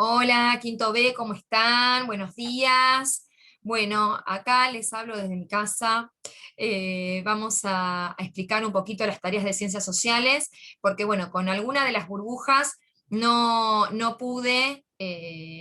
Hola, Quinto B, ¿cómo están? Buenos días. Bueno, acá les hablo desde mi casa. Vamos a explicar un poquito las tareas de ciencias sociales, porque bueno, con alguna de las burbujas no pude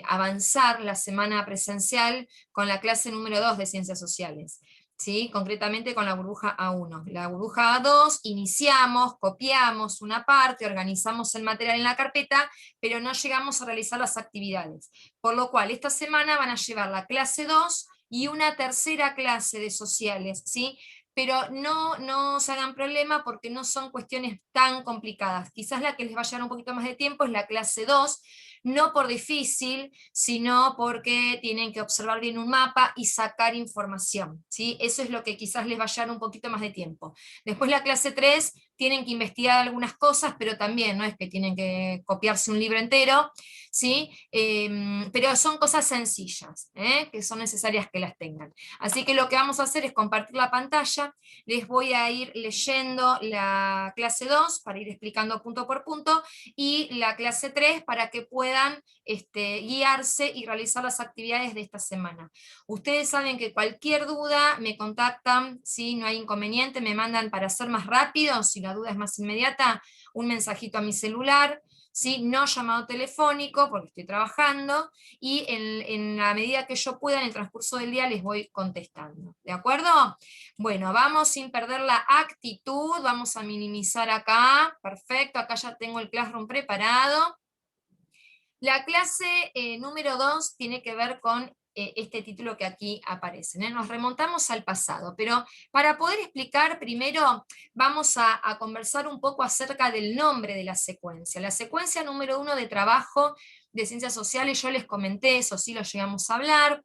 avanzar la semana presencial con la clase número 2 de ciencias sociales. ¿Sí? Concretamente con la burbuja A1. La burbuja A2 iniciamos, copiamos una parte, organizamos el material en la carpeta, pero no llegamos a realizar las actividades. Por lo cual, esta semana van a llevar la clase 2 y una tercera clase de sociales, ¿sí? Pero no se hagan problema porque no son cuestiones tan complicadas. Quizás la que les va a llevar un poquito más de tiempo es la clase 2, no por difícil, sino porque tienen que observar bien un mapa y sacar información, ¿sí? Eso es lo que quizás les va a llevar un poquito más de tiempo. Después la clase 3 tienen que investigar algunas cosas, pero también no es que tienen que copiarse un libro entero, ¿sí? Pero son cosas sencillas, que son necesarias que las tengan. Así que lo que vamos a hacer es compartir la pantalla, les voy a ir leyendo la clase 2 para ir explicando punto por punto, y la clase 3 para que puedan guiarse y realizar las actividades de esta semana. Ustedes saben que cualquier duda me contactan, si no hay inconveniente, me mandan para ser más rápido, si la duda es más inmediata, un mensajito a mi celular, ¿sí? No llamado telefónico porque estoy trabajando, y en la medida que yo pueda en el transcurso del día les voy contestando, ¿de acuerdo? Bueno, vamos sin perder la actitud, vamos a minimizar acá, perfecto, acá ya tengo el Classroom preparado. La clase número 2 tiene que ver con este título que aquí aparece. Nos remontamos al pasado, pero para poder explicar primero vamos a conversar un poco acerca del nombre de la secuencia. La secuencia número 1 de trabajo de ciencias sociales, yo les comenté, eso sí lo llegamos a hablar,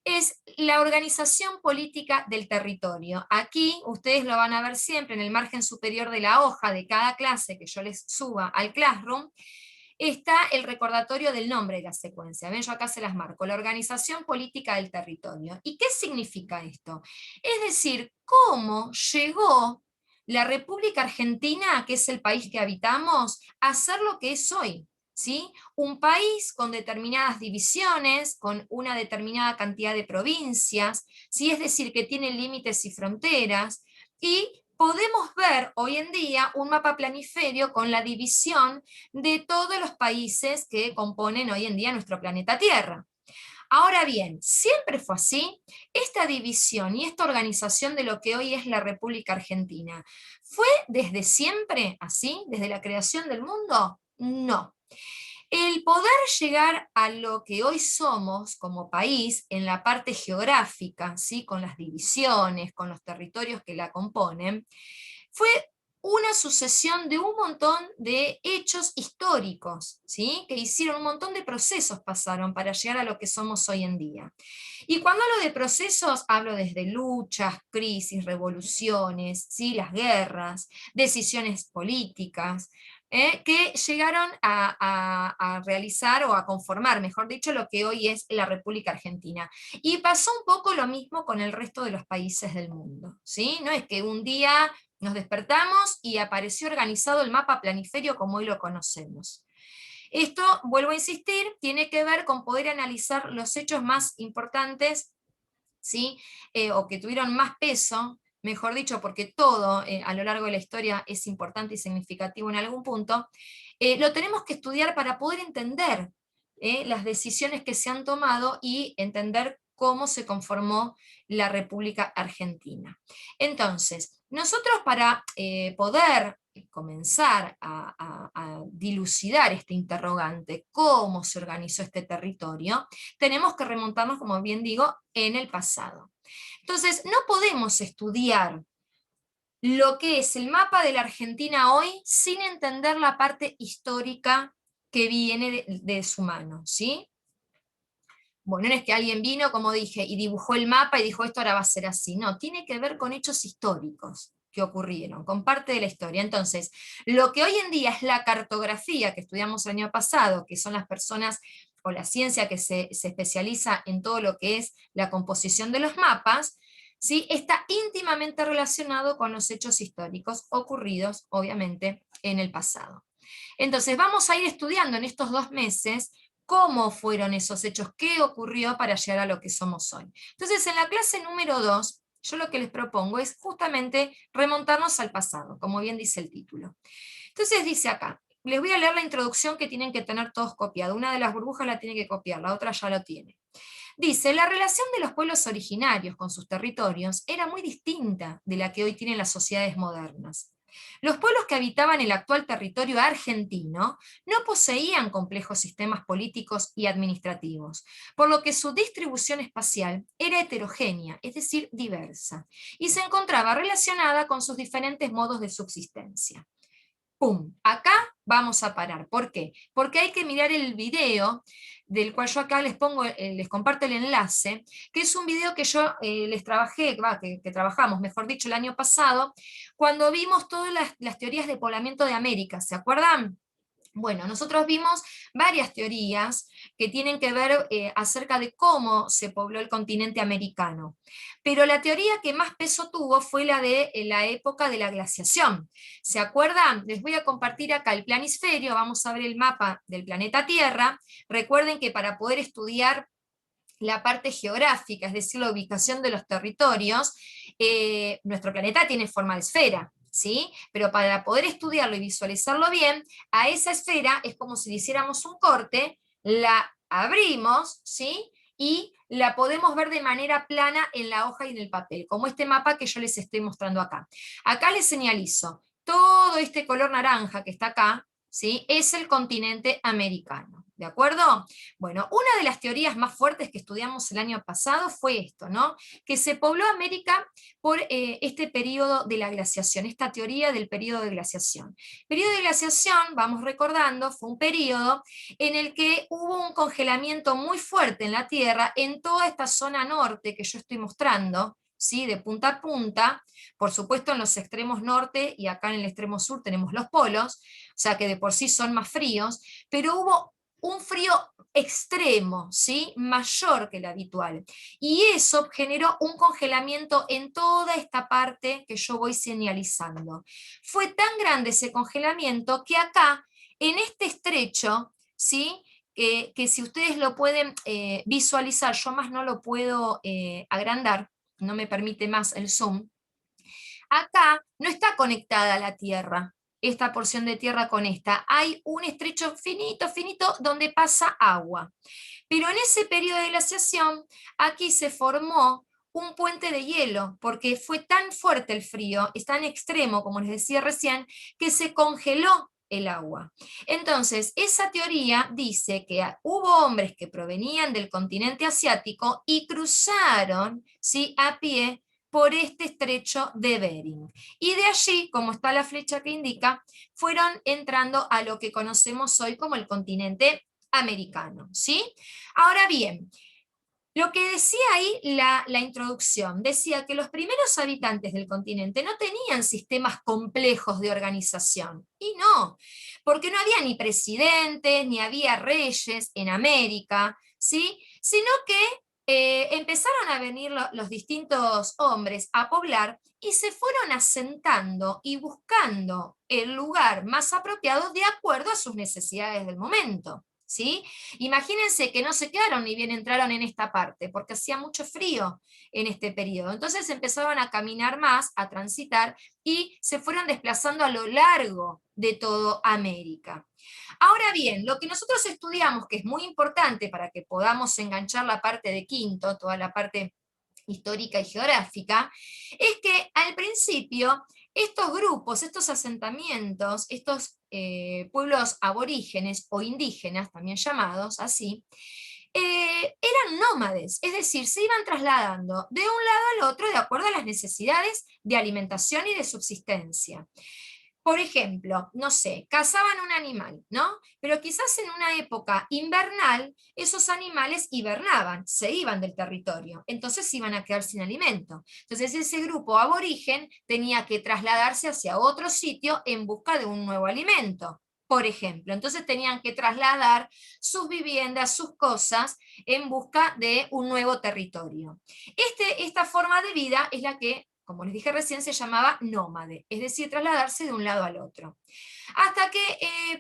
es la organización política del territorio. Aquí ustedes lo van a ver siempre en el margen superior de la hoja de cada clase que yo les suba al Classroom, está el recordatorio del nombre de la secuencia. Ven, yo acá se las marco, la organización política del territorio. ¿Y qué significa esto? Es decir, cómo llegó la República Argentina, que es el país que habitamos, a ser lo que es hoy. ¿Sí? Un país con determinadas divisiones, con una determinada cantidad de provincias, ¿sí? Es decir, que tiene límites y fronteras, y podemos ver hoy en día un mapa planiferio con la división de todos los países que componen hoy en día nuestro planeta Tierra. Ahora bien, siempre fue así. Esta división y esta organización de lo que hoy es la República Argentina, ¿fue desde siempre así, desde la creación del mundo? No. El poder llegar a lo que hoy somos como país en la parte geográfica, ¿sí? Con las divisiones, con los territorios que la componen, fue una sucesión de un montón de hechos históricos, ¿sí? Que hicieron un montón de procesos, pasaron para llegar a lo que somos hoy en día. Y cuando hablo de procesos, hablo desde luchas, crisis, revoluciones, ¿sí? Las guerras, decisiones políticas, que llegaron a realizar o a conformar, mejor dicho, lo que hoy es la República Argentina. Y pasó un poco lo mismo con el resto de los países del mundo, ¿sí? No es que un día nos despertamos y apareció organizado el mapa planiferio como hoy lo conocemos. Esto, vuelvo a insistir, tiene que ver con poder analizar los hechos más importantes, ¿sí? O que tuvieron más peso, mejor dicho, porque todo a lo largo de la historia es importante y significativo en algún punto, lo tenemos que estudiar para poder entender las decisiones que se han tomado y entender cómo se conformó la República Argentina. Entonces, nosotros para poder comenzar a dilucidar este interrogante, cómo se organizó este territorio, tenemos que remontarnos, como bien digo, en el pasado. Entonces, no podemos estudiar lo que es el mapa de la Argentina hoy sin entender la parte histórica que viene de su mano, ¿sí? Bueno, no es que alguien vino, como dije, y dibujó el mapa y dijo esto ahora va a ser así. No, tiene que ver con hechos históricos que ocurrieron, con parte de la historia. Entonces, lo que hoy en día es la cartografía que estudiamos el año pasado, que son las personas o la ciencia que se especializa en todo lo que es la composición de los mapas, ¿sí? Está íntimamente relacionado con los hechos históricos ocurridos, obviamente, en el pasado. Entonces, vamos a ir estudiando en estos 2 meses cómo fueron esos hechos, qué ocurrió para llegar a lo que somos hoy. Entonces, en la clase número 2, yo lo que les propongo es justamente remontarnos al pasado, como bien dice el título. Entonces dice acá, les voy a leer la introducción que tienen que tener todos copiado. Una de las burbujas la tiene que copiar, la otra ya lo tiene. Dice, la relación de los pueblos originarios con sus territorios era muy distinta de la que hoy tienen las sociedades modernas. Los pueblos que habitaban el actual territorio argentino no poseían complejos sistemas políticos y administrativos, por lo que su distribución espacial era heterogénea, es decir, diversa, y se encontraba relacionada con sus diferentes modos de subsistencia. ¡Pum! Acá vamos a parar. ¿Por qué? Porque hay que mirar el video, del cual yo acá les pongo, les comparto el enlace, que es un video que yo les trabajé, que trabajamos, mejor dicho, el año pasado, cuando vimos todas las teorías de poblamiento de América, ¿se acuerdan? Bueno, nosotros vimos varias teorías que tienen que ver acerca de cómo se pobló el continente americano, pero la teoría que más peso tuvo fue la de la época de la glaciación. ¿Se acuerdan? Les voy a compartir acá el planisferio, vamos a ver el mapa del planeta Tierra. Recuerden que para poder estudiar la parte geográfica, es decir, la ubicación de los territorios, nuestro planeta tiene forma de esfera, ¿sí? Pero para poder estudiarlo y visualizarlo bien, a esa esfera es como si le hiciéramos un corte, la abrimos, ¿sí? Y la podemos ver de manera plana en la hoja y en el papel, como este mapa que yo les estoy mostrando acá. Acá les señalizo, todo este color naranja que está acá, ¿sí? Es el continente americano, ¿de acuerdo? Bueno, una de las teorías más fuertes que estudiamos el año pasado fue esto, ¿no? Que se pobló América por este periodo de la glaciación, esta teoría del periodo de glaciación. El periodo de glaciación, vamos recordando, fue un periodo en el que hubo un congelamiento muy fuerte en la Tierra, en toda esta zona norte que yo estoy mostrando, ¿sí? De punta a punta, por supuesto en los extremos norte y acá en el extremo sur tenemos los polos, o sea que de por sí son más fríos, pero hubo un frío extremo, ¿sí? Mayor que el habitual. Y eso generó un congelamiento en toda esta parte que yo voy señalizando. Fue tan grande ese congelamiento que acá, en este estrecho, ¿sí? Que si ustedes lo pueden visualizar, yo más no lo puedo agrandar, no me permite más el zoom, acá no está conectada la Tierra, esta porción de tierra con esta. Hay un estrecho finito, finito, donde pasa agua. Pero en ese periodo de glaciación, aquí se formó un puente de hielo, porque fue tan fuerte el frío, es tan extremo, como les decía recién, que se congeló el agua. Entonces, esa teoría dice que hubo hombres que provenían del continente asiático y cruzaron, ¿sí?, a pie por este estrecho de Bering. Y de allí, como está la flecha que indica, fueron entrando a lo que conocemos hoy como el continente americano, ¿sí? Ahora bien, lo que decía ahí la introducción, decía que los primeros habitantes del continente no tenían sistemas complejos de organización. Y no, porque no había ni presidentes, ni había reyes en América, ¿sí? Sino que empezaron a venir los distintos hombres a poblar y se fueron asentando y buscando el lugar más apropiado de acuerdo a sus necesidades del momento. ¿Sí? Imagínense que no se quedaron ni bien entraron en esta parte, porque hacía mucho frío en este periodo. Entonces empezaban a caminar más, a transitar, y se fueron desplazando a lo largo de toda América. Ahora bien, lo que nosotros estudiamos, que es muy importante para que podamos enganchar la parte de quinto, toda la parte histórica y geográfica, es que al principio estos grupos, estos asentamientos, estos pueblos aborígenes o indígenas, también llamados así, eran nómades, es decir, se iban trasladando de un lado al otro de acuerdo a las necesidades de alimentación y de subsistencia. Por ejemplo, no sé, cazaban un animal, ¿no? Pero quizás en una época invernal esos animales hibernaban, se iban del territorio, entonces iban a quedar sin alimento. Entonces ese grupo aborigen tenía que trasladarse hacia otro sitio en busca de un nuevo alimento, por ejemplo. Entonces tenían que trasladar sus viviendas, sus cosas, en busca de un nuevo territorio. Esta forma de vida es la que, como les dije recién, se llamaba nómade, es decir, trasladarse de un lado al otro. Hasta que,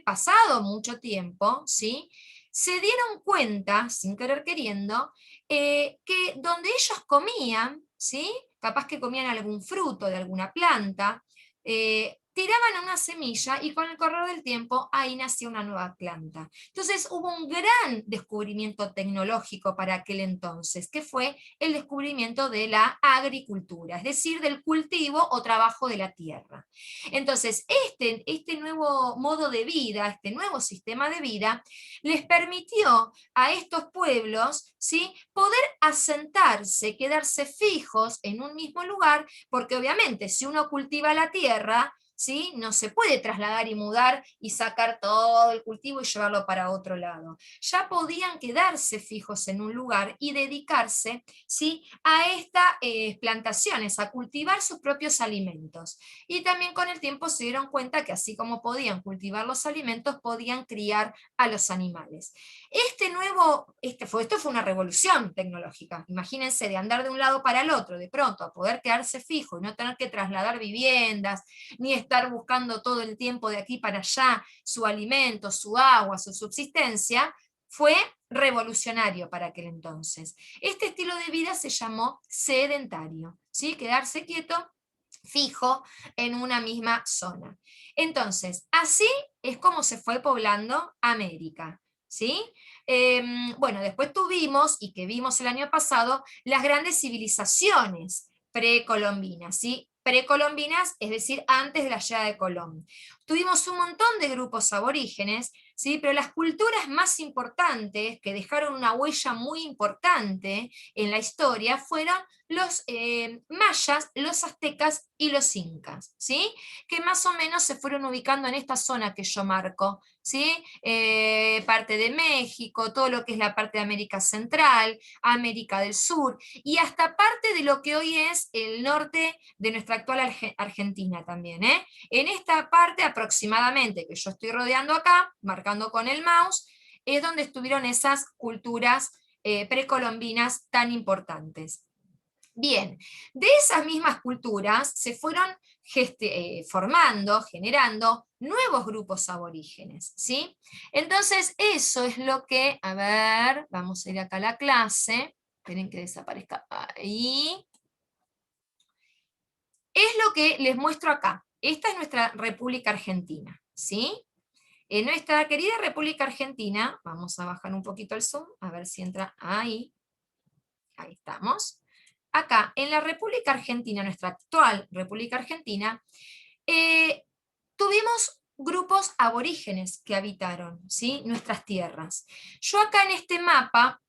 pasado mucho tiempo, ¿sí?, se dieron cuenta, sin querer queriendo, que donde ellos comían, ¿sí? Capaz que comían algún fruto de alguna planta, tiraban una semilla y con el correr del tiempo ahí nació una nueva planta. Entonces hubo un gran descubrimiento tecnológico para aquel entonces, que fue el descubrimiento de la agricultura, es decir, del cultivo o trabajo de la tierra. Entonces, este nuevo modo de vida, este nuevo sistema de vida, les permitió a estos pueblos, ¿sí?, poder asentarse, quedarse fijos en un mismo lugar, porque obviamente si uno cultiva la tierra, ¿sí?, no se puede trasladar y mudar y sacar todo el cultivo y llevarlo para otro lado. Ya podían quedarse fijos en un lugar y dedicarse, ¿sí?, a estas plantaciones, a cultivar sus propios alimentos. Y también con el tiempo se dieron cuenta que así como podían cultivar los alimentos, podían criar a los animales. Esto fue una revolución tecnológica. Imagínense, de andar de un lado para el otro, de pronto a poder quedarse fijo y no tener que trasladar viviendas, ni estar buscando todo el tiempo de aquí para allá su alimento, su agua, su subsistencia, fue revolucionario para aquel entonces. Este estilo de vida se llamó sedentario, ¿sí?, quedarse quieto, fijo en una misma zona. Entonces, así es como se fue poblando América, ¿sí? Bueno, después tuvimos, y que vimos el año pasado, las grandes civilizaciones precolombinas, ¿sí? Precolombinas, es decir, antes de la llegada de Colón. Tuvimos un montón de grupos aborígenes, ¿sí? Pero las culturas más importantes, que dejaron una huella muy importante en la historia, fueron los mayas, los aztecas y los incas, ¿sí?, que más o menos se fueron ubicando en esta zona que yo marco, ¿sí? Parte de México, todo lo que es la parte de América Central, América del Sur, y hasta parte de lo que hoy es el norte de nuestra actual Argentina también, ¿eh? En esta parte aproximadamente, que yo estoy rodeando acá, marcando con el mouse, es donde estuvieron esas culturas precolombinas tan importantes. Bien, de esas mismas culturas se fueron formando, generando nuevos grupos aborígenes, ¿sí? Entonces eso es lo que, a ver, vamos a ir acá a la clase, esperen que desaparezca ahí. Es lo que les muestro acá. Esta es nuestra República Argentina, ¿sí? En nuestra querida República Argentina, vamos a bajar un poquito el zoom, a ver si entra ahí. Ahí estamos. Acá, en la República Argentina, nuestra actual República Argentina, tuvimos grupos aborígenes que habitaron, ¿sí?, nuestras tierras. Yo acá en este mapa,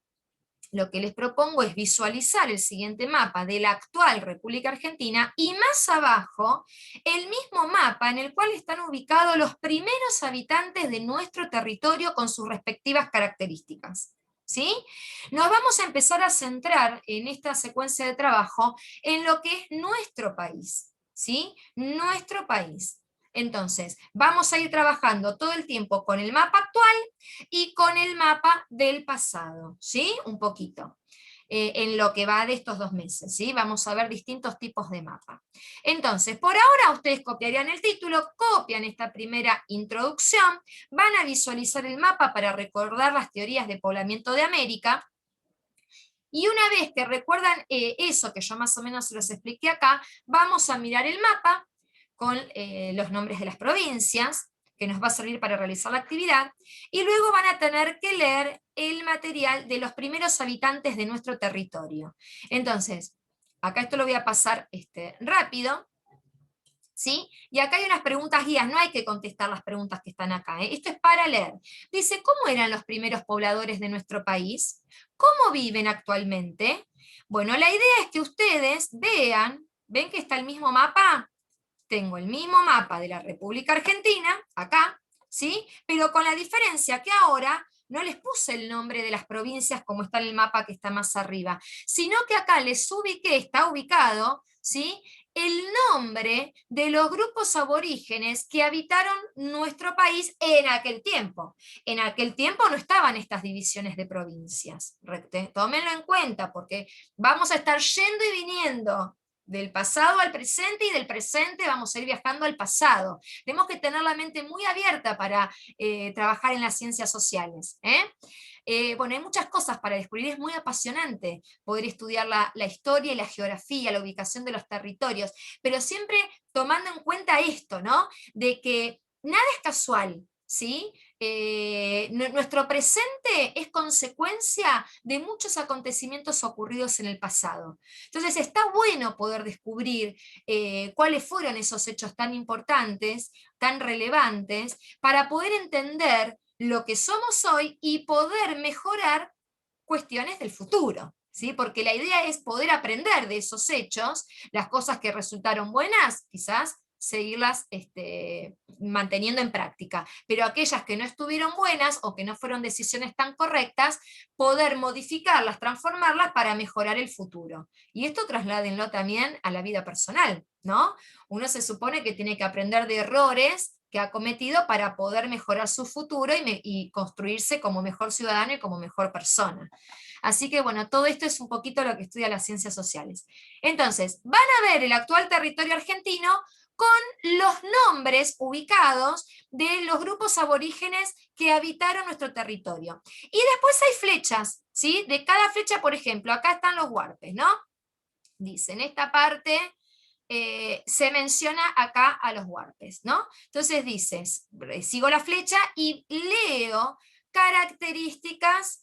lo que les propongo es visualizar el siguiente mapa de la actual República Argentina y más abajo el mismo mapa en el cual están ubicados los primeros habitantes de nuestro territorio con sus respectivas características. ¿Sí? Nos vamos a empezar a centrar en esta secuencia de trabajo en lo que es nuestro país, ¿sí? Nuestro país. Entonces, vamos a ir trabajando todo el tiempo con el mapa actual y con el mapa del pasado, ¿sí? Un poquito. En lo que va de estos 2 meses, ¿sí? Vamos a ver distintos tipos de mapa. Entonces, por ahora ustedes copiarían el título, copian esta primera introducción, van a visualizar el mapa para recordar las teorías de poblamiento de América, y una vez que recuerdan eso que yo más o menos se los expliqué acá, vamos a mirar el mapa con los nombres de las provincias, que nos va a servir para realizar la actividad, y luego van a tener que leer el material de los primeros habitantes de nuestro territorio. Entonces, acá esto lo voy a pasar rápido, ¿sí? Y acá hay unas preguntas guías, no hay que contestar las preguntas que están acá, ¿eh? Esto es para leer. Dice, ¿cómo eran los primeros pobladores de nuestro país? ¿Cómo viven actualmente? Bueno, la idea es que ustedes ¿ven que está el mismo mapa? Tengo el mismo mapa de la República Argentina, acá, ¿sí? Pero con la diferencia que ahora no les puse el nombre de las provincias como está en el mapa que está más arriba, sino que acá les ubiqué, está ubicado, ¿sí?, el nombre de los grupos aborígenes que habitaron nuestro país en aquel tiempo. En aquel tiempo no estaban estas divisiones de provincias. Tómenlo en cuenta, porque vamos a estar yendo y viniendo del pasado al presente, y del presente vamos a ir viajando al pasado. Tenemos que tener la mente muy abierta para trabajar en las ciencias sociales, ¿eh? Bueno, hay muchas cosas para descubrir, es muy apasionante poder estudiar la historia y la geografía, la ubicación de los territorios, pero siempre tomando en cuenta esto, ¿no? De que nada es casual, ¿sí? Nuestro presente es consecuencia de muchos acontecimientos ocurridos en el pasado. Entonces está bueno poder descubrir cuáles fueron esos hechos tan importantes, tan relevantes, para poder entender lo que somos hoy y poder mejorar cuestiones del futuro. ¿Sí? Porque la idea es poder aprender de esos hechos, las cosas que resultaron buenas, quizás seguirlas manteniendo en práctica, pero aquellas que no estuvieron buenas o que no fueron decisiones tan correctas, poder modificarlas, transformarlas para mejorar el futuro. Y esto trasládenlo también a la vida personal, ¿no? Uno se supone que tiene que aprender de errores que ha cometido para poder mejorar su futuro y construirse como mejor ciudadano y como mejor persona. Así que bueno, todo esto es un poquito lo que estudia las ciencias sociales. Entonces, van a ver el actual territorio argentino con los nombres ubicados de los grupos aborígenes que habitaron nuestro territorio. Y después hay flechas, ¿sí? De cada flecha, por ejemplo, acá están los huarpes, ¿no? Dice, en esta parte se menciona acá a los huarpes, ¿no? Entonces dices, sigo la flecha y leo características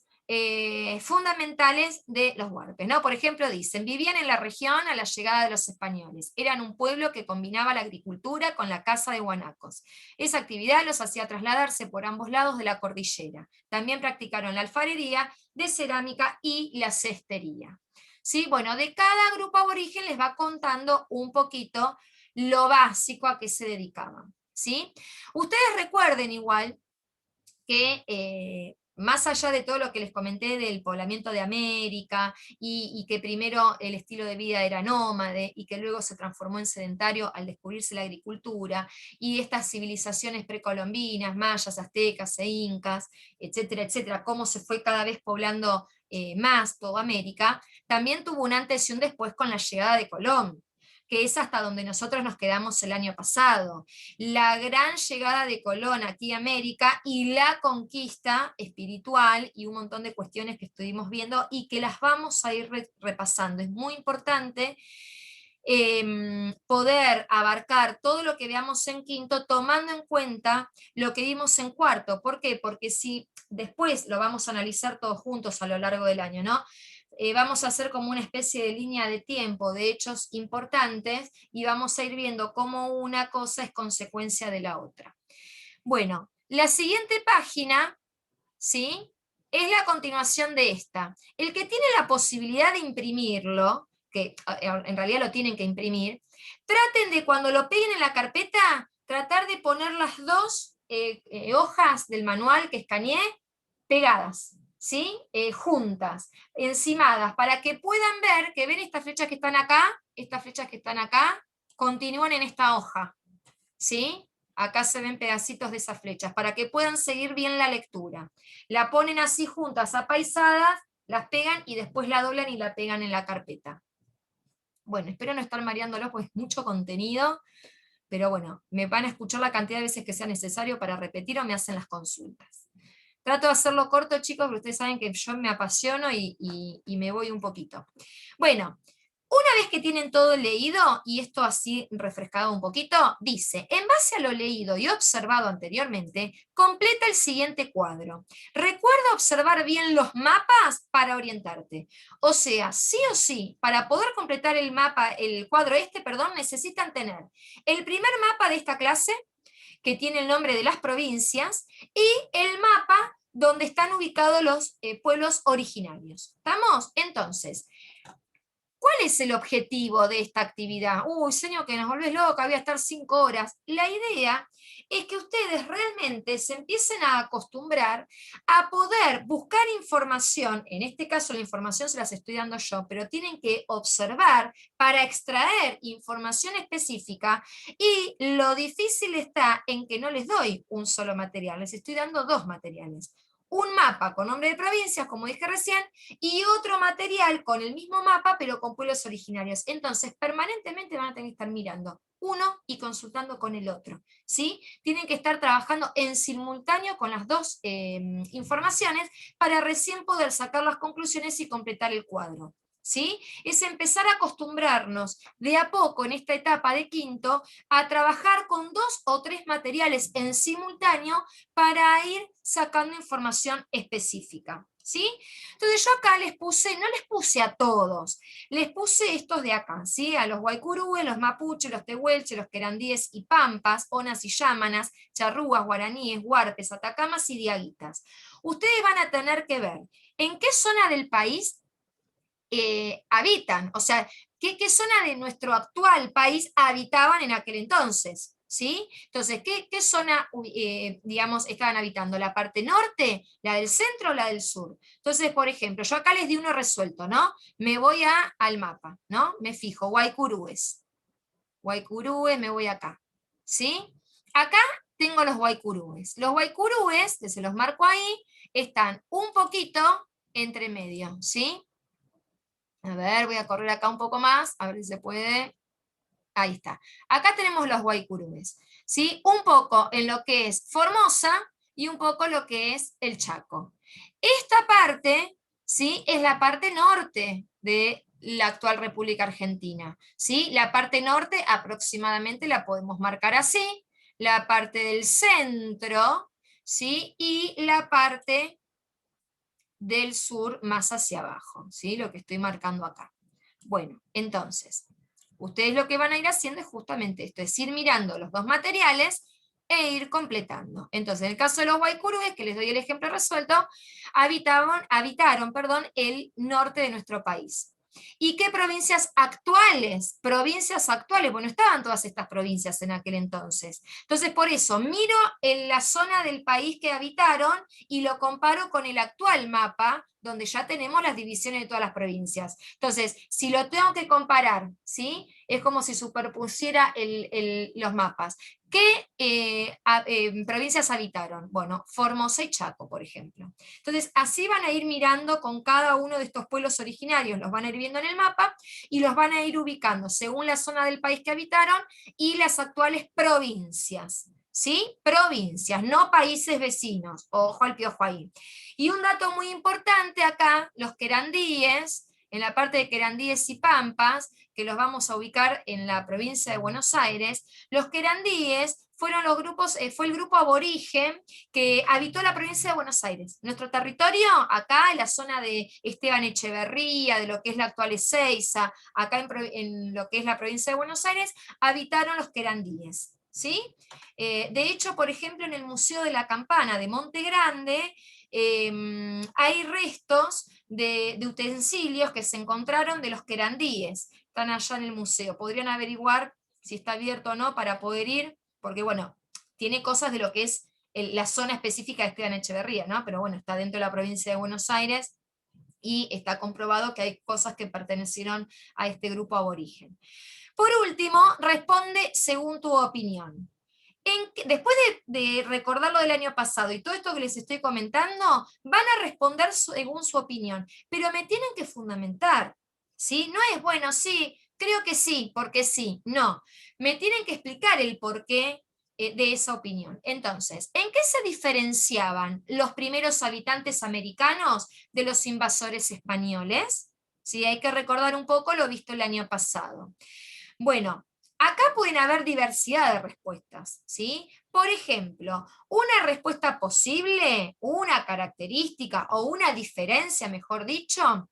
fundamentales de los huarpes, ¿no? Por ejemplo, dicen, vivían en la región a la llegada de los españoles. Eran un pueblo que combinaba la agricultura con la caza de guanacos. Esa actividad los hacía trasladarse por ambos lados de la cordillera. También practicaron la alfarería, de cerámica y la cestería. ¿Sí? Bueno, de cada grupo aborigen les va contando un poquito lo básico a qué se dedicaban. ¿Sí? Ustedes recuerden igual que más allá de todo lo que les comenté del poblamiento de América y que primero el estilo de vida era nómade y que luego se transformó en sedentario al descubrirse la agricultura y estas civilizaciones precolombinas, mayas, aztecas e incas, etcétera, etcétera, cómo se fue cada vez poblando más toda América, también tuvo un antes y un después con la llegada de Colón, que es hasta donde nosotros nos quedamos el año pasado. La gran llegada de Colón aquí a América y la conquista espiritual y un montón de cuestiones que estuvimos viendo y que las vamos a ir repasando. Es muy importante poder abarcar todo lo que veamos en quinto, tomando en cuenta lo que vimos en cuarto. ¿Por qué? Porque si después lo vamos a analizar todos juntos a lo largo del año, ¿no? Vamos a hacer como una especie de línea de tiempo de hechos importantes y vamos a ir viendo cómo una cosa es consecuencia de la otra. Bueno, la siguiente página, ¿sí? Es la continuación de esta. El que tiene la posibilidad de imprimirlo, que en realidad lo tienen que imprimir, traten de cuando lo peguen en la carpeta, tratar de poner las dos hojas del manual que escaneé pegadas, ¿sí? Juntas, encimadas, para que puedan ver que ven estas flechas que están acá, continúan en esta hoja, ¿sí? Acá se ven pedacitos de esas flechas, para que puedan seguir bien la lectura. La ponen así juntas, apaisadas, las pegan y después la doblan y la pegan en la carpeta. Bueno, espero no estar mareándolo, pues es mucho contenido, pero bueno, me van a escuchar la cantidad de veces que sea necesario para repetir o me hacen las consultas. Trato de hacerlo corto, chicos, porque ustedes saben que yo me apasiono y me voy un poquito. Bueno, una vez que tienen todo leído, y esto así refrescado un poquito, dice, en base a lo leído y observado anteriormente, completa el siguiente cuadro. Recuerda observar bien los mapas para orientarte. O sea, sí o sí, para poder completar el mapa, el cuadro perdón, necesitan tener el primer mapa de esta clase, que tiene el nombre de las provincias, y el mapa donde están ubicados los pueblos originarios. ¿Estamos? Entonces, ¿cuál es el objetivo de esta actividad? Uy, señor, que nos volvés loca, voy a estar 5 horas. La idea es que ustedes realmente se empiecen a acostumbrar a poder buscar información, en este caso la información se las estoy dando yo, pero tienen que observar para extraer información específica, y lo difícil está en que no les doy un solo material, les estoy dando 2 materiales. un mapa con nombre de provincias, como dije recién, y otro material con el mismo mapa, pero con pueblos originarios. Entonces, permanentemente van a tener que estar mirando uno y consultando con el otro, ¿sí? Tienen que estar trabajando en simultáneo con las dos informaciones para recién poder sacar las conclusiones y completar el cuadro. ¿Sí? Es empezar a acostumbrarnos de a poco en esta etapa de quinto a trabajar con 2 o 3 materiales en simultáneo para ir sacando información específica. ¿Sí? Entonces yo acá les puse, no les puse a todos, les puse estos de acá, ¿sí? A los guaycurúes, los mapuches, los tehuelches, los querandíes y pampas, onas y yámanas, charrúas, guaraníes, huarpes, atacamas y diaguitas. Ustedes van a tener que ver en qué zona del país habitan, o sea, qué zona de nuestro actual país habitaban en aquel entonces. ¿Sí? Entonces, ¿qué zona, digamos, estaban habitando? ¿La parte norte, la del centro o la del sur? Entonces, por ejemplo, yo acá les di uno resuelto, ¿no? Me voy al mapa, ¿no? Me fijo, Guaycurúes. Guaycurúes, me voy acá. ¿Sí? Acá tengo los Guaycurúes. Los Guaycurúes, que se los marco ahí, están un poquito entre medio, ¿sí? A ver, voy a correr acá un poco más, a ver si se puede. Ahí está. Acá tenemos los Guaycurúes, ¿sí? Un poco en lo que es Formosa y un poco lo que es el Chaco. Esta parte, ¿sí? Es la parte norte de la actual República Argentina, ¿sí? La parte norte aproximadamente la podemos marcar así, la parte del centro, ¿sí? Y la parte del sur más hacia abajo, ¿sí? Lo que estoy marcando acá. Bueno, entonces, ustedes lo que van a ir haciendo es justamente esto, es ir mirando los dos materiales e ir completando. Entonces, en el caso de los guaycurúes, que les doy el ejemplo resuelto, habitaron, el norte de nuestro país. ¿Y qué provincias actuales? Provincias actuales, bueno, estaban todas estas provincias en aquel entonces. Entonces, por eso, miro en la zona del país que habitaron y lo comparo con el actual mapa, donde ya tenemos las divisiones de todas las provincias. Entonces, si lo tengo que comparar, ¿sí? Es como si superpusiera los mapas. ¿Qué provincias habitaron? Bueno, Formosa y Chaco, por ejemplo. Entonces, así van a ir mirando con cada uno de estos pueblos originarios, los van a ir viendo en el mapa y los van a ir ubicando según la zona del país que habitaron y las actuales provincias. ¿Sí? Provincias, no países vecinos. Ojo al piojo ahí. Y un dato muy importante acá, los querandíes, en la parte de querandíes y pampas, que los vamos a ubicar en la provincia de Buenos Aires, los querandíes fueron los grupos, fue el grupo aborigen que habitó la provincia de Buenos Aires. Nuestro territorio, acá en la zona de Esteban Echeverría, de lo que es la actual Ezeiza, acá en lo que es la provincia de Buenos Aires, habitaron los querandíes. ¿Sí? De hecho, por ejemplo, en el Museo de la Campana de Monte Grande hay restos de utensilios que se encontraron de los querandíes. Están allá en el museo. Podrían averiguar si está abierto o no para poder ir, porque bueno, tiene cosas de lo que es la zona específica de Esteban Echeverría, ¿no? Pero bueno, está dentro de la provincia de Buenos Aires y está comprobado que hay cosas que pertenecieron a este grupo aborigen. Por último, responde según tu opinión. Después de recordar lo del año pasado y todo esto que les estoy comentando, van a responder según su opinión, pero me tienen que fundamentar, ¿sí? No es, bueno, sí, creo que sí, porque sí, no. Me tienen que explicar el porqué de esa opinión. Entonces, ¿en qué se diferenciaban los primeros habitantes americanos de los invasores españoles? ¿Sí? Hay que recordar un poco lo visto el año pasado. Bueno, acá pueden haber diversidad de respuestas, ¿sí? Por ejemplo, una respuesta posible, una característica o una diferencia, mejor dicho,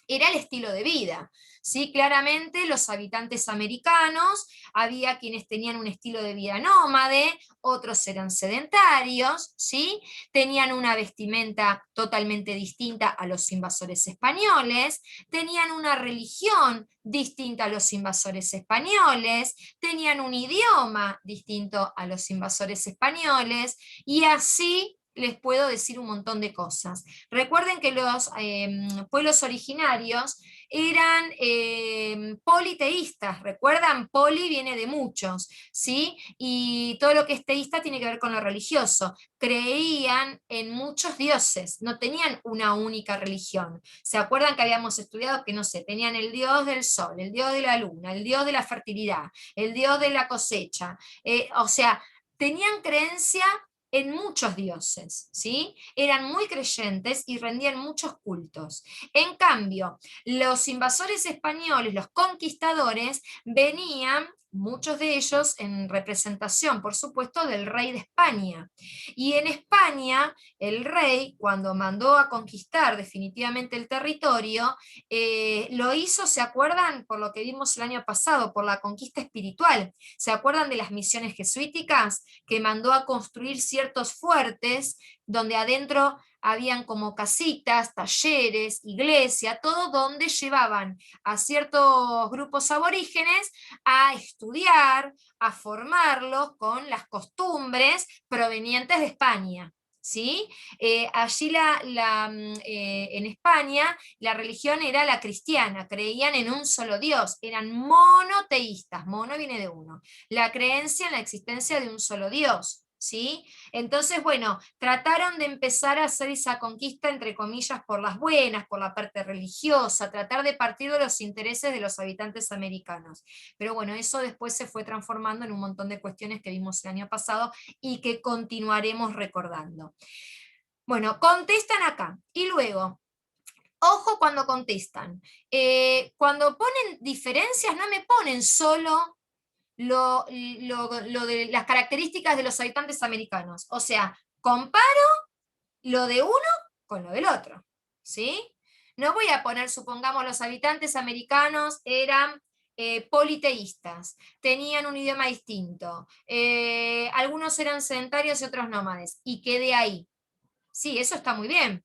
era el estilo de vida. ¿Sí? Claramente los habitantes americanos, había quienes tenían un estilo de vida nómade, otros eran sedentarios, ¿sí? Tenían una vestimenta totalmente distinta a los invasores españoles, tenían una religión distinta a los invasores españoles, tenían un idioma distinto a los invasores españoles, y así les puedo decir un montón de cosas. Recuerden que los pueblos originarios eran politeístas, ¿recuerdan? Poli viene de muchos, ¿sí? Y todo lo que es teísta tiene que ver con lo religioso. Creían en muchos dioses, no tenían una única religión. ¿Se acuerdan que habíamos estudiado que, no sé, tenían el dios del sol, el dios de la luna, el dios de la fertilidad, el dios de la cosecha? O sea, tenían creencia en muchos dioses, ¿sí? Eran muy creyentes y rendían muchos cultos. En cambio, los invasores españoles, los conquistadores, venían, muchos de ellos, en representación, por supuesto, del rey de España. Y en España, el rey, cuando mandó a conquistar definitivamente el territorio, lo hizo, ¿se acuerdan? Por lo que vimos el año pasado, por la conquista espiritual. ¿Se acuerdan de las misiones jesuíticas? Que mandó a construir ciertos fuertes donde adentro habían como casitas, talleres, iglesia, todo donde llevaban a ciertos grupos aborígenes a estudiar, a formarlos con las costumbres provenientes de España. ¿Sí? Allí en España la religión era la cristiana, creían en un solo Dios, eran monoteístas, mono viene de uno, la creencia en la existencia de un solo Dios. ¿Sí? Entonces, bueno, trataron de empezar a hacer esa conquista, entre comillas, por las buenas, por la parte religiosa, tratar de partir de los intereses de los habitantes americanos. Pero bueno, eso después se fue transformando en un montón de cuestiones que vimos el año pasado y que continuaremos recordando. Bueno, contestan acá. Y luego, ojo cuando contestan. Cuando ponen diferencias, no me ponen solo lo de las características de los habitantes americanos. O sea, comparo lo de uno con lo del otro. ¿Sí? No voy a poner, supongamos, los habitantes americanos eran politeístas, tenían un idioma distinto, algunos eran sedentarios y otros nómades, y quedé ahí. Sí, eso está muy bien.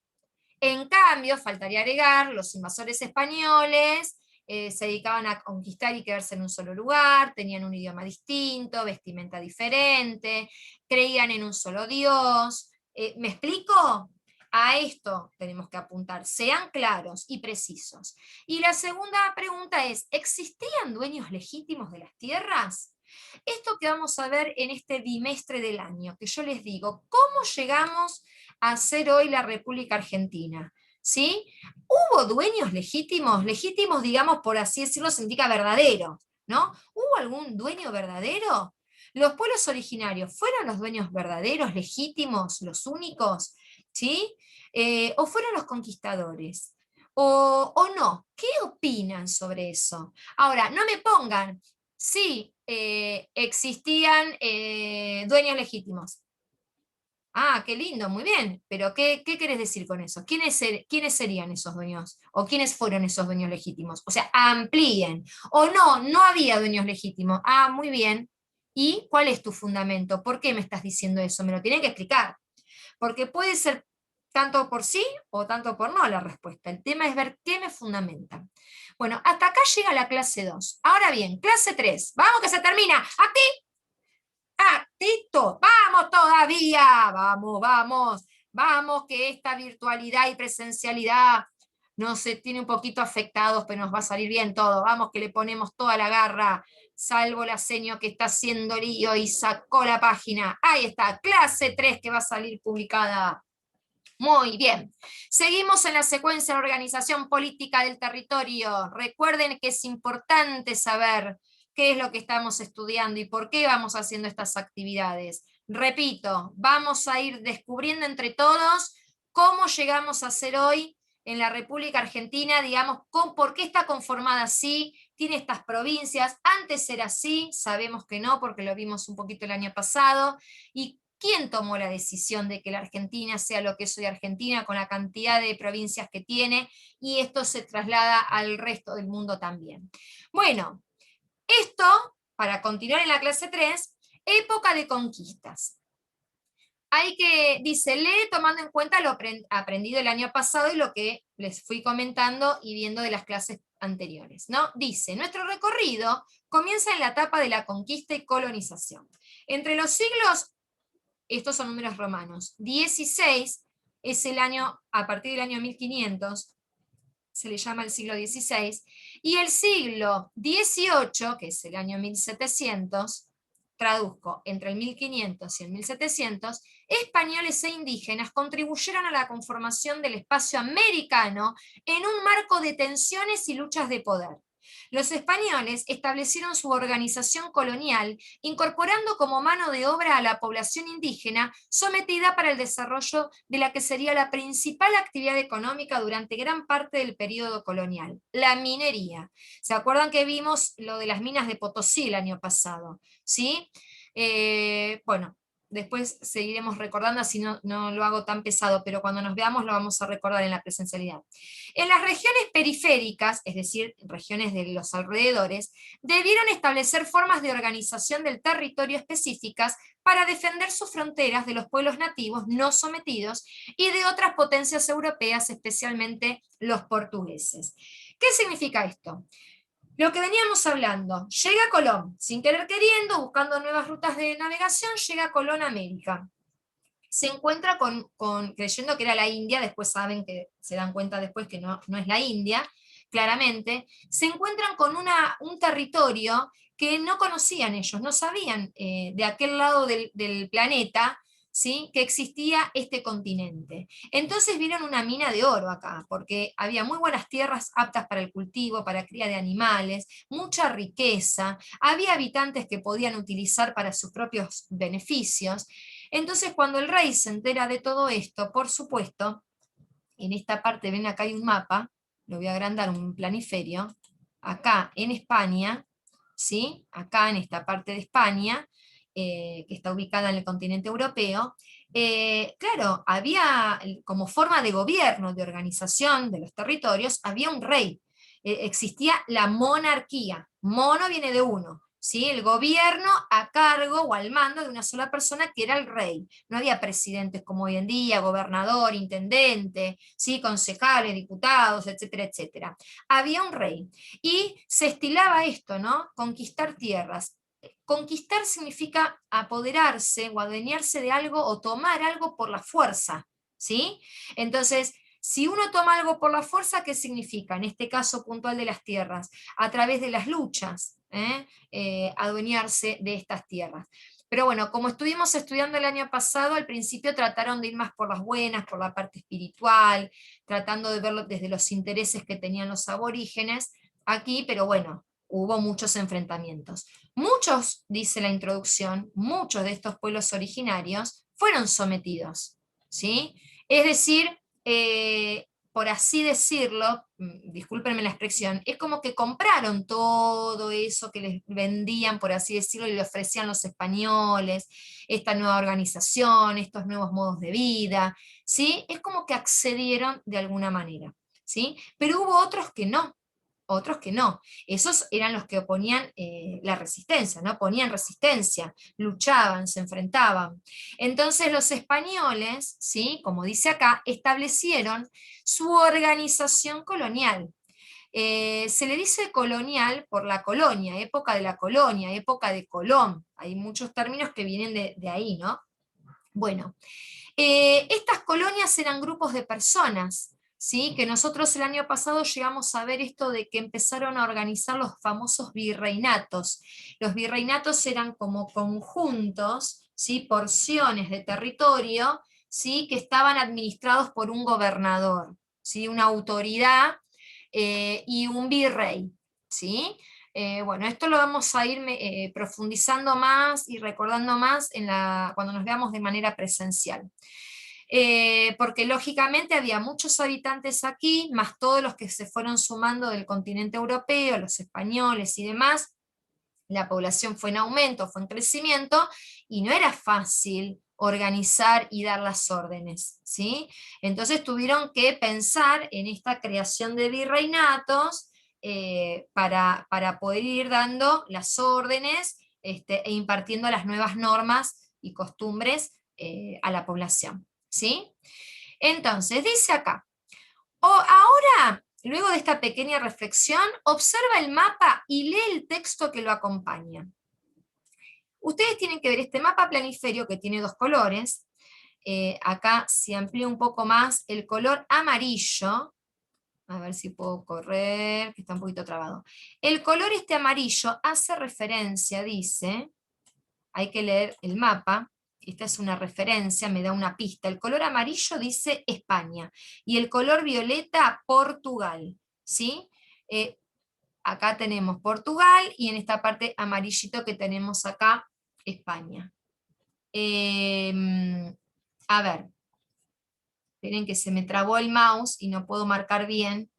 En cambio, faltaría agregar, los invasores españoles se dedicaban a conquistar y quedarse en un solo lugar, tenían un idioma distinto, vestimenta diferente, creían en un solo Dios. ¿Me explico? A esto tenemos que apuntar, sean claros y precisos. Y la segunda pregunta es, ¿existían dueños legítimos de las tierras? Esto que vamos a ver en este bimestre del año, que yo les digo, ¿cómo llegamos a ser hoy la República Argentina? ¿Sí? ¿Hubo dueños legítimos? Legítimos, digamos, por así decirlo, significa verdadero, ¿no? ¿Hubo algún dueño verdadero? ¿Los pueblos originarios fueron los dueños verdaderos, legítimos, los únicos? ¿Sí? ¿O fueron los conquistadores? ¿O no? ¿Qué opinan sobre eso? Ahora, no me pongan, sí, existían dueños legítimos. Ah, qué lindo, muy bien. Pero ¿qué querés decir con eso? ¿Quiénes serían esos dueños? ¿O quiénes fueron esos dueños legítimos? O sea, amplíen. O no, no había dueños legítimos. Ah, muy bien. ¿Y cuál es tu fundamento? ¿Por qué me estás diciendo eso? Me lo tienen que explicar. Porque puede ser tanto por sí o tanto por no la respuesta. El tema es ver qué me fundamentan. Bueno, hasta acá llega la clase 2. Ahora bien, clase 3. Vamos que se termina. Aquí. Tito, vamos todavía, vamos, vamos, vamos, que esta virtualidad y presencialidad nos tiene un poquito afectados, pero nos va a salir bien todo. Vamos, que le ponemos toda la garra, salvo la seño que está haciendo lío y sacó la página. Ahí está, clase 3 que va a salir publicada. Muy bien. Seguimos en la secuencia de organización política del territorio. Recuerden que es importante saber qué es lo que estamos estudiando y por qué vamos haciendo estas actividades. Repito, vamos a ir descubriendo entre todos cómo llegamos a ser hoy en la República Argentina, digamos, por qué está conformada así, tiene estas provincias, antes era así, sabemos que no, porque lo vimos un poquito el año pasado, y ¿quién tomó la decisión de que la Argentina sea lo que es hoy Argentina, con la cantidad de provincias que tiene? Y esto se traslada al resto del mundo también. Bueno, esto, para continuar en la clase 3, época de conquistas. Hay que, dice, lee tomando en cuenta lo aprendido el año pasado y lo que les fui comentando y viendo de las clases anteriores, ¿no? Dice, nuestro recorrido comienza en la etapa de la conquista y colonización. Entre los siglos estos son números romanos. 16 es el año, a partir del año 1500, se le llama el siglo XVI, y el siglo XVIII, que es el año 1700, traduzco, entre el 1500 y el 1700, españoles e indígenas contribuyeron a la conformación del espacio americano en un marco de tensiones y luchas de poder. Los españoles establecieron su organización colonial, incorporando como mano de obra a la población indígena sometida para el desarrollo de la que sería la principal actividad económica durante gran parte del periodo colonial, la minería. ¿Se acuerdan que vimos lo de las minas de Potosí el año pasado? ¿Sí? Bueno, después seguiremos recordando, así no lo hago tan pesado, pero cuando nos veamos lo vamos a recordar en la presencialidad. En las regiones periféricas, es decir, regiones de los alrededores, debieron establecer formas de organización del territorio específicas para defender sus fronteras de los pueblos nativos no sometidos y de otras potencias europeas, especialmente los portugueses. ¿Qué significa esto? Lo que veníamos hablando, llega Colón, sin querer queriendo, buscando nuevas rutas de navegación, llega Colón a América. Se encuentra creyendo que era la India, después saben que se dan cuenta después que no es la India, claramente, se encuentran con un territorio que no conocían ellos, no sabían de aquel lado del planeta, ¿sí?, que existía este continente. Entonces vieron una mina de oro acá, porque había muy buenas tierras aptas para el cultivo, para cría de animales, mucha riqueza, había habitantes que podían utilizar para sus propios beneficios. Entonces, cuando el rey se entera de todo esto, por supuesto, en esta parte, ven acá hay un mapa, lo voy a agrandar, un planiferio, acá en España, ¿sí? Acá en esta parte de España, que está ubicada en el continente europeo, claro, había como forma de gobierno, de organización de los territorios, había un rey, existía la monarquía, mono viene de uno, ¿sí? El gobierno a cargo o al mando de una sola persona que era el rey. No había presidentes como hoy en día, gobernador, intendente, ¿sí?, concejales, diputados, etcétera, etcétera. Había un rey. Y se estilaba esto, ¿no? Conquistar tierras. Conquistar significa apoderarse o adueñarse de algo o tomar algo por la fuerza, ¿sí? Entonces, si uno toma algo por la fuerza, ¿qué significa? En este caso puntual de las tierras, a través de las luchas, adueñarse de estas tierras. Pero bueno, como estuvimos estudiando el año pasado, al principio trataron de ir más por las buenas, por la parte espiritual, tratando de verlo desde los intereses que tenían los aborígenes aquí, pero bueno, hubo muchos enfrentamientos. Muchos, dice la introducción, muchos de estos pueblos originarios fueron sometidos, ¿sí? Es decir, por así decirlo, discúlpenme la expresión, es como que compraron todo eso que les vendían, por así decirlo, y le ofrecían los españoles, esta nueva organización, estos nuevos modos de vida, ¿sí? Es como que accedieron de alguna manera, ¿sí? Pero hubo otros que no, otros que no. Esos eran los que oponían la resistencia, ¿no? Ponían resistencia, luchaban, se enfrentaban. Entonces los españoles, ¿sí?, como dice acá, establecieron su organización colonial. Se le dice colonial por la colonia, época de la colonia, época de Colón. Hay muchos términos que vienen de ahí, ¿no? Bueno, estas colonias eran grupos de personas, ¿sí?, que nosotros el año pasado llegamos a ver esto de que empezaron a organizar los famosos virreinatos. Los virreinatos eran como conjuntos, ¿sí?, porciones de territorio, ¿sí?, que estaban administrados por un gobernador, ¿sí?, una autoridad y un virrey, ¿sí? Bueno, esto lo vamos a ir profundizando más y recordando más cuando nos veamos de manera presencial. Porque lógicamente había muchos habitantes aquí, más todos los que se fueron sumando del continente europeo, los españoles y demás. La población fue en aumento, fue en crecimiento, y no era fácil organizar y dar las órdenes, ¿sí? Entonces tuvieron que pensar en esta creación de virreinatos para poder ir dando las órdenes e impartiendo las nuevas normas y costumbres a la población, ¿sí? Entonces, dice acá, ahora, luego de esta pequeña reflexión, observa el mapa y lee el texto que lo acompaña. Ustedes tienen que ver este mapa planiferio que tiene dos colores. Acá se amplía un poco más el color amarillo. A ver si puedo correr, que está un poquito trabado. El color este amarillo hace referencia, dice, hay que leer el mapa, esta es una referencia, me da una pista. El color amarillo dice España, y el color violeta, Portugal, ¿sí? Acá tenemos Portugal, y en esta parte amarillito que tenemos acá, España. A ver, miren que se me trabó el mouse y no puedo marcar bien.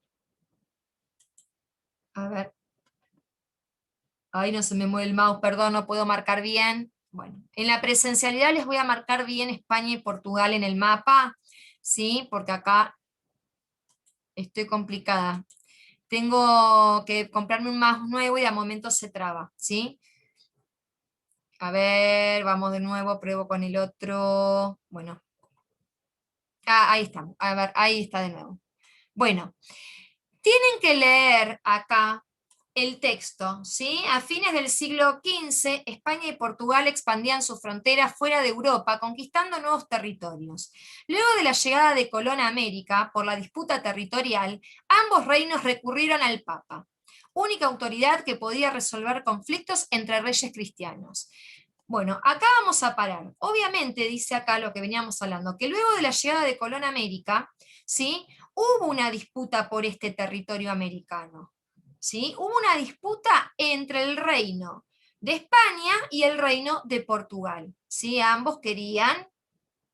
A ver. Ahí no se me mueve el mouse, perdón, no puedo marcar bien. Bueno, en la presencialidad les voy a marcar bien España y Portugal en el mapa, ¿sí? Porque acá estoy complicada. Tengo que comprarme un mouse nuevo y de momento se traba, ¿sí? A ver, vamos de nuevo, pruebo con el otro. Bueno, ahí estamos. A ver, ahí está de nuevo. Bueno, tienen que leer acá el texto, ¿sí? A fines del siglo XV, España y Portugal expandían sus fronteras fuera de Europa, conquistando nuevos territorios. Luego de la llegada de Colón a América, por la disputa territorial, ambos reinos recurrieron al Papa, única autoridad que podía resolver conflictos entre reyes cristianos. Bueno, acá vamos a parar. Obviamente, dice acá lo que veníamos hablando, que luego de la llegada de Colón a América, ¿sí? Hubo una disputa por este territorio americano. ¿Sí? Hubo una disputa entre el reino de España y el reino de Portugal. ¿Sí? Ambos querían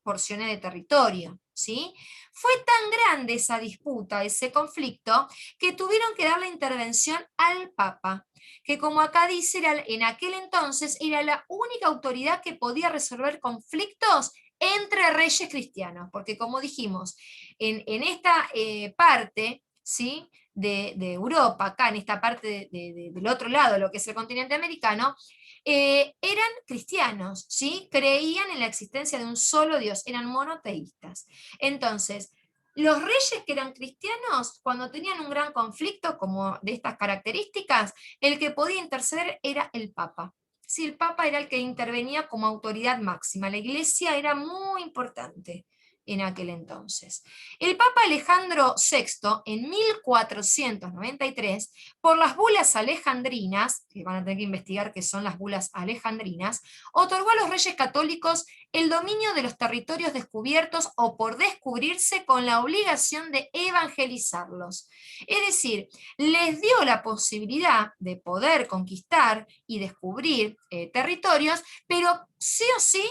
porciones de territorio. ¿Sí? Fue tan grande esa disputa, ese conflicto, que tuvieron que dar la intervención al Papa, que como acá dice, en aquel entonces era la única autoridad que podía resolver conflictos entre reyes cristianos, porque como dijimos, en esta parte, ¿sí? De Europa, acá en esta parte del otro lado, lo que es el continente americano, eran cristianos, ¿sí? Creían en la existencia de un solo Dios, eran monoteístas. Entonces, los reyes que eran cristianos, cuando tenían un gran conflicto como de estas características, el que podía interceder era el Papa. Sí, el Papa era el que intervenía como autoridad máxima. La iglesia era muy importante en aquel entonces. El Papa Alejandro VI, en 1493, por las bulas alejandrinas, que van a tener que investigar qué son las bulas alejandrinas, otorgó a los reyes católicos el dominio de los territorios descubiertos o por descubrirse con la obligación de evangelizarlos. Es decir, les dio la posibilidad de poder conquistar y descubrir territorios, pero sí o sí,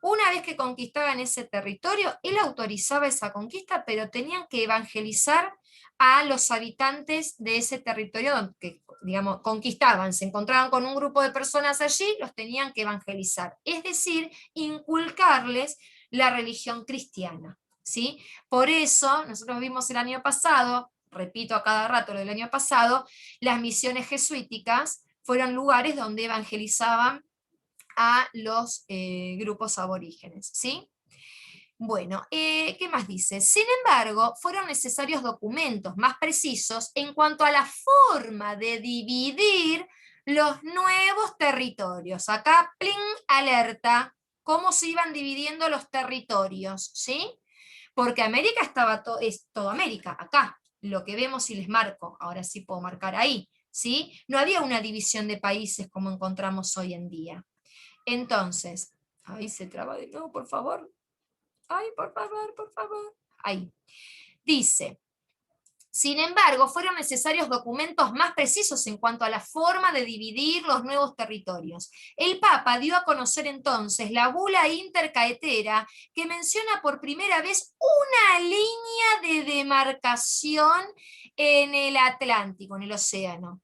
una vez que conquistaban ese territorio, él autorizaba esa conquista, pero tenían que evangelizar a los habitantes de ese territorio donde, digamos, conquistaban, se encontraban con un grupo de personas allí, los tenían que evangelizar, es decir, inculcarles la religión cristiana, ¿sí? Por eso, nosotros vimos el año pasado, repito a cada rato lo del año pasado, las misiones jesuíticas fueron lugares donde evangelizaban a los grupos aborígenes, ¿sí? Bueno, ¿qué más dice? Sin embargo, fueron necesarios documentos más precisos en cuanto a la forma de dividir los nuevos territorios. Acá, pling, alerta, cómo se iban dividiendo los territorios, ¿sí? Porque América es toda América, acá, lo que vemos si les marco, ahora sí puedo marcar ahí, ¿sí? No había una división de países como encontramos hoy en día. Entonces, ahí se traba de nuevo, por favor. Ay, por favor, por favor. Ahí. Dice, sin embargo, fueron necesarios documentos más precisos en cuanto a la forma de dividir los nuevos territorios. El Papa dio a conocer entonces la bula intercaetera que menciona por primera vez una línea de demarcación en el Atlántico, en el océano.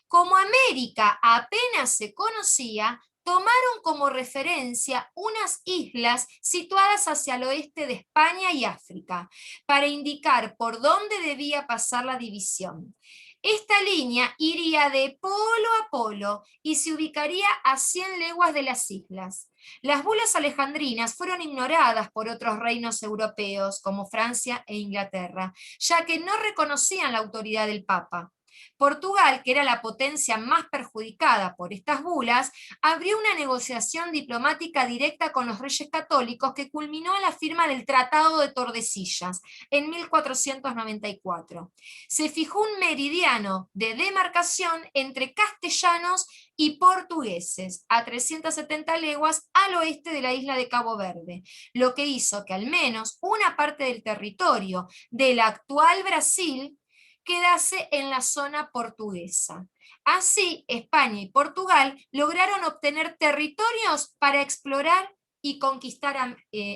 Como América apenas se conocía, tomaron como referencia unas islas situadas hacia el oeste de España y África, para indicar por dónde debía pasar la división. Esta línea iría de polo a polo y se ubicaría a 100 leguas de las islas. Las bulas alejandrinas fueron ignoradas por otros reinos europeos, como Francia e Inglaterra, ya que no reconocían la autoridad del Papa. Portugal, que era la potencia más perjudicada por estas bulas, abrió una negociación diplomática directa con los reyes católicos que culminó en la firma del Tratado de Tordesillas en 1494. Se fijó un meridiano de demarcación entre castellanos y portugueses a 370 leguas al oeste de la isla de Cabo Verde, lo que hizo que al menos una parte del territorio del actual Brasil quedase en la zona portuguesa. Así, España y Portugal lograron obtener territorios para explorar y conquistar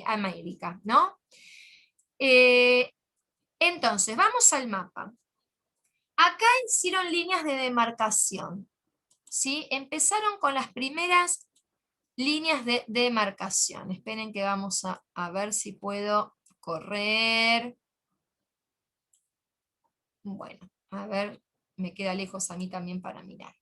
América, ¿no? Entonces, vamos al mapa. Acá hicieron líneas de demarcación, ¿sí? Empezaron con las primeras líneas de demarcación. Esperen que vamos a ver si puedo correr. Bueno, a ver, me queda lejos a mí también para mirar.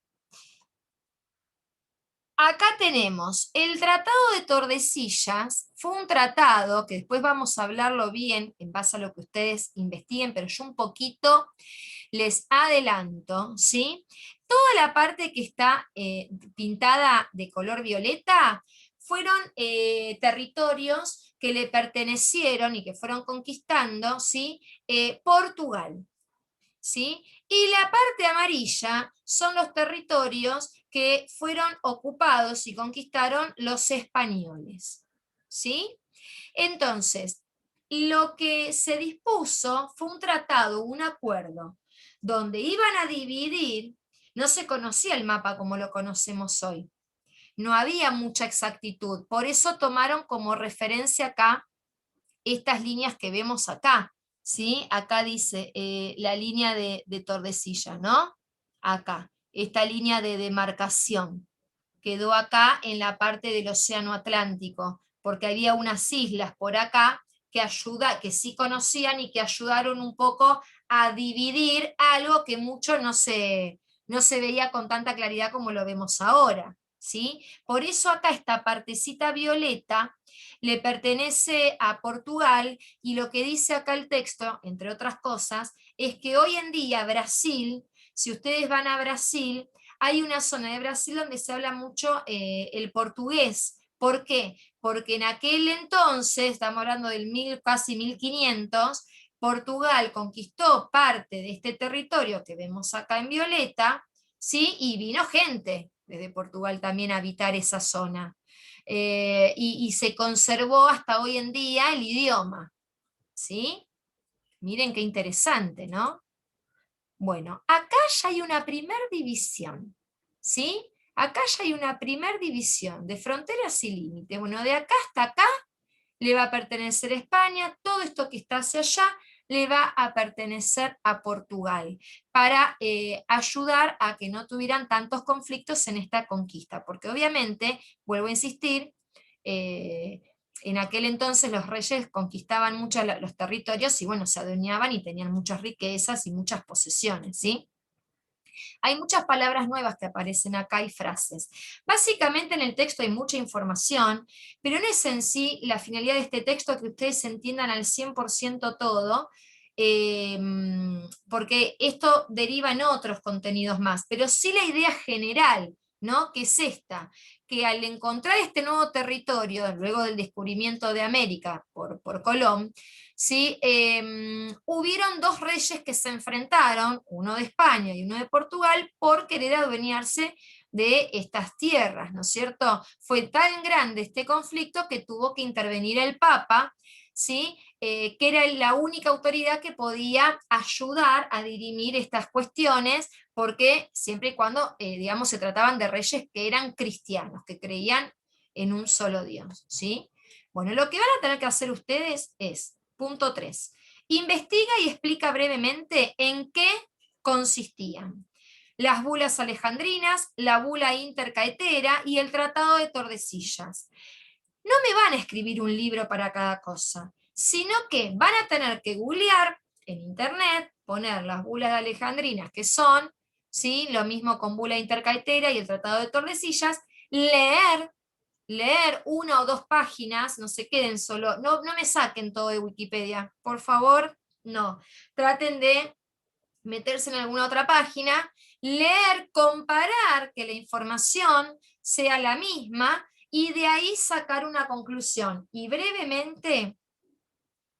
Acá tenemos el Tratado de Tordesillas, fue un tratado que después vamos a hablarlo bien en base a lo que ustedes investiguen, pero yo un poquito les adelanto, ¿sí? Toda la parte que está pintada de color violeta fueron territorios que le pertenecieron y que fueron conquistando, ¿sí? Portugal. ¿Sí? Y la parte amarilla son los territorios que fueron ocupados y conquistaron los españoles. ¿Sí? Entonces, lo que se dispuso fue un tratado, un acuerdo, donde iban a dividir, no se conocía el mapa como lo conocemos hoy, no había mucha exactitud, por eso tomaron como referencia acá estas líneas que vemos acá, ¿sí? Acá dice la línea de Tordesillas, ¿no? Acá, esta línea de demarcación quedó acá en la parte del Océano Atlántico, porque había unas islas por acá que sí conocían y que ayudaron un poco a dividir algo que mucho no se veía con tanta claridad como lo vemos ahora, ¿sí? Por eso acá esta partecita violeta le pertenece a Portugal, y lo que dice acá el texto, entre otras cosas, es que hoy en día Brasil, si ustedes van a Brasil, hay una zona de Brasil donde se habla mucho el portugués. ¿Por qué? Porque en aquel entonces, estamos hablando del casi 1500, Portugal conquistó parte de este territorio que vemos acá en violeta, ¿sí? Y vino gente desde Portugal también a habitar esa zona. Y se conservó hasta hoy en día el idioma, ¿sí? Miren qué interesante, ¿no? Bueno, acá ya hay una primer división, ¿sí? Acá ya hay una primer división de fronteras y límites. Bueno, de acá hasta acá le va a pertenecer a España, todo esto que está hacia allá le va a pertenecer a Portugal, para ayudar a que no tuvieran tantos conflictos en esta conquista, porque obviamente, vuelvo a insistir, eh, en aquel entonces los reyes conquistaban mucho los territorios y bueno, se adueñaban y tenían muchas riquezas y muchas posesiones, ¿sí? Hay muchas palabras nuevas que aparecen acá y frases. Básicamente en el texto hay mucha información, pero no es en sí la finalidad de este texto que ustedes entiendan al 100% todo, eh, porque esto deriva en otros contenidos más, pero sí la idea general, ¿no? Que es esta, que al encontrar este nuevo territorio, luego del descubrimiento de América por Colón, ¿sí? Hubieron dos reyes que se enfrentaron, uno de España y uno de Portugal, por querer adueñarse de estas tierras, ¿no es cierto? Fue tan grande este conflicto que tuvo que intervenir el Papa, ¿sí? Que era la única autoridad que podía ayudar a dirimir estas cuestiones, porque siempre y cuando, digamos, se trataban de reyes que eran cristianos, que creían en un solo Dios, ¿sí? Bueno, lo que van a tener que hacer ustedes es, punto 3, investiga y explica brevemente en qué consistían las bulas alejandrinas, la bula intercaetera y el tratado de Tordesillas. No me van a escribir un libro para cada cosa, sino que van a tener que googlear en internet, poner las bulas alejandrinas que son, ¿sí? Lo mismo con bula intercaetera y el tratado de Tordesillas, leer una o dos páginas, no se queden solo, no me saquen todo de Wikipedia, por favor, no. Traten de meterse en alguna otra página, leer, comparar que la información sea la misma y de ahí sacar una conclusión. Y brevemente,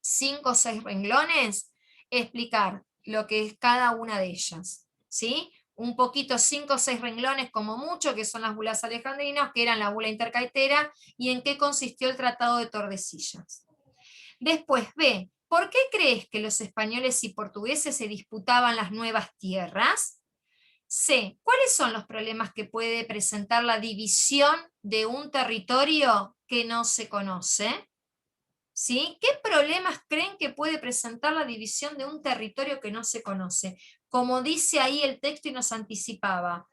5 o 6 renglones, explicar lo que es cada una de ellas, ¿sí? Un poquito, 5 o 6 renglones como mucho, que son las bulas alejandrinas, que eran la bula intercaetera, y en qué consistió el Tratado de Tordesillas. Después, B, ¿por qué crees que los españoles y portugueses se disputaban las nuevas tierras? C, ¿cuáles son los problemas que puede presentar la división de un territorio que no se conoce? ¿Sí? ¿Qué problemas creen que puede presentar la división de un territorio que no se conoce? Como dice ahí el texto y nos anticipaba,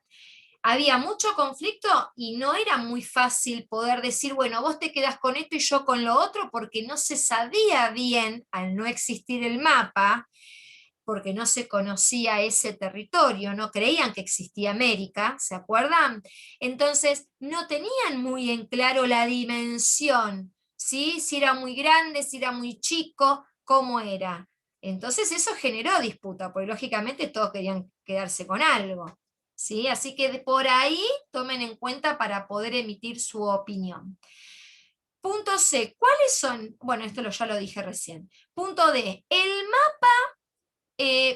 había mucho conflicto y no era muy fácil poder decir, bueno, vos te quedás con esto y yo con lo otro, porque no se sabía bien, al no existir el mapa, porque no se conocía ese territorio, no creían que existía América, ¿se acuerdan? Entonces no tenían muy en claro la dimensión, ¿sí? Si era muy grande, si era muy chico, cómo era. Entonces eso generó disputa, porque lógicamente todos querían quedarse con algo, ¿sí? Así que por ahí tomen en cuenta para poder emitir su opinión. Punto C, ¿cuáles son? Bueno, esto ya lo dije recién. Punto D, el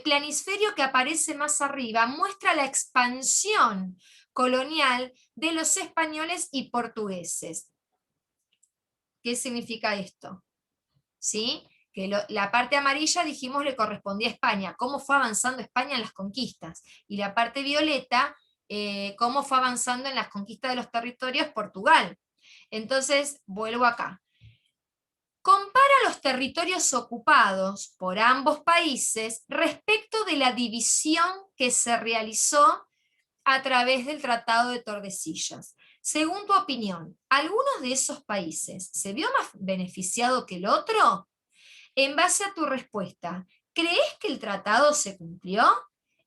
planisferio que aparece más arriba muestra la expansión colonial de los españoles y portugueses. ¿Qué significa esto? ¿Sí? Que la parte amarilla, dijimos, le correspondía a España, cómo fue avanzando España en las conquistas, y la parte violeta, cómo fue avanzando en las conquistas de los territorios Portugal. Entonces, vuelvo acá. Compara los territorios ocupados por ambos países respecto de la división que se realizó a través del Tratado de Tordesillas. Según tu opinión, ¿algunos de esos países se vio más beneficiado que el otro? En base a tu respuesta, ¿crees que el tratado se cumplió?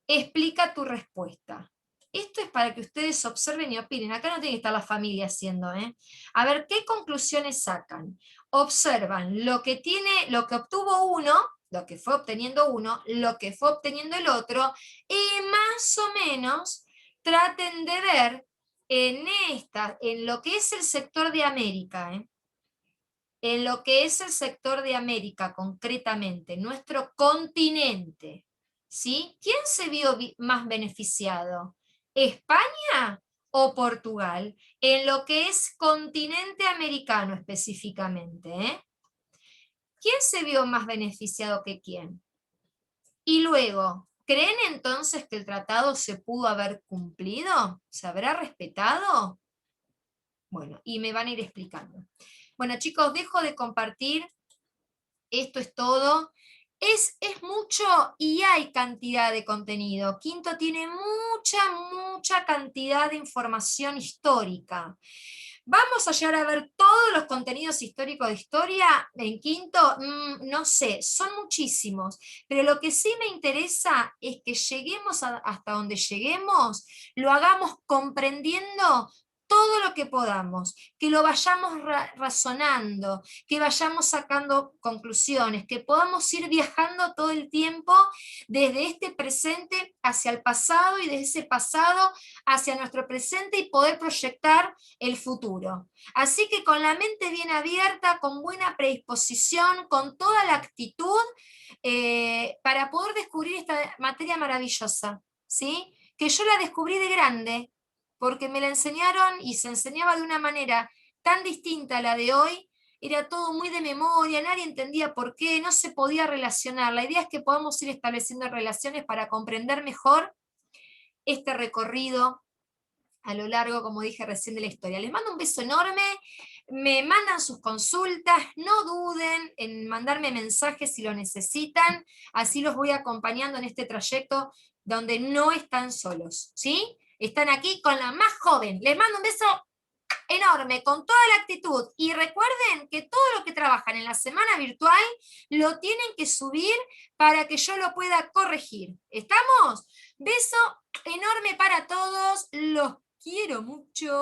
Explica tu respuesta. Esto es para que ustedes observen y opinen. Acá no tiene que estar la familia haciendo, ¿eh? A ver, ¿qué conclusiones sacan? Observan lo que obtuvo uno, lo que fue obteniendo uno, lo que fue obteniendo el otro, y más o menos traten de ver en lo que es el sector de América, en lo que es el sector de América concretamente, nuestro continente, ¿sí? ¿Quién se vio más beneficiado? ¿España o Portugal? En lo que es continente americano específicamente, ¿eh? ¿Quién se vio más beneficiado que quién? Y luego, ¿creen entonces que el tratado se pudo haber cumplido? ¿Se habrá respetado? Bueno, y me van a ir explicando. Bueno, chicos, dejo de compartir. Esto es todo. Es mucho y hay cantidad de contenido. Quinto tiene mucha cantidad de información histórica. ¿Vamos a llegar a ver todos los contenidos históricos de historia en quinto? No sé, son muchísimos, pero lo que sí me interesa es que lleguemos hasta donde lleguemos, lo hagamos comprendiendo todo lo que podamos, que lo vayamos razonando, que vayamos sacando conclusiones, que podamos ir viajando todo el tiempo desde este presente hacia el pasado y desde ese pasado hacia nuestro presente y poder proyectar el futuro. Así que con la mente bien abierta, con buena predisposición, con toda la actitud para poder descubrir esta materia maravillosa, ¿sí? Que yo la descubrí de grande, porque me la enseñaron y se enseñaba de una manera tan distinta a la de hoy, era todo muy de memoria, nadie entendía por qué, no se podía relacionar. La idea es que podamos ir estableciendo relaciones para comprender mejor este recorrido a lo largo, como dije recién, de la historia. Les mando un beso enorme, me mandan sus consultas, no duden en mandarme mensajes si lo necesitan, así los voy acompañando en este trayecto donde no están solos, ¿sí? Están aquí con la más joven. Les mando un beso enorme, con toda la actitud, y recuerden que todo lo que trabajan en la semana virtual lo tienen que subir para que yo lo pueda corregir. ¿Estamos? Beso enorme para todos, los quiero mucho.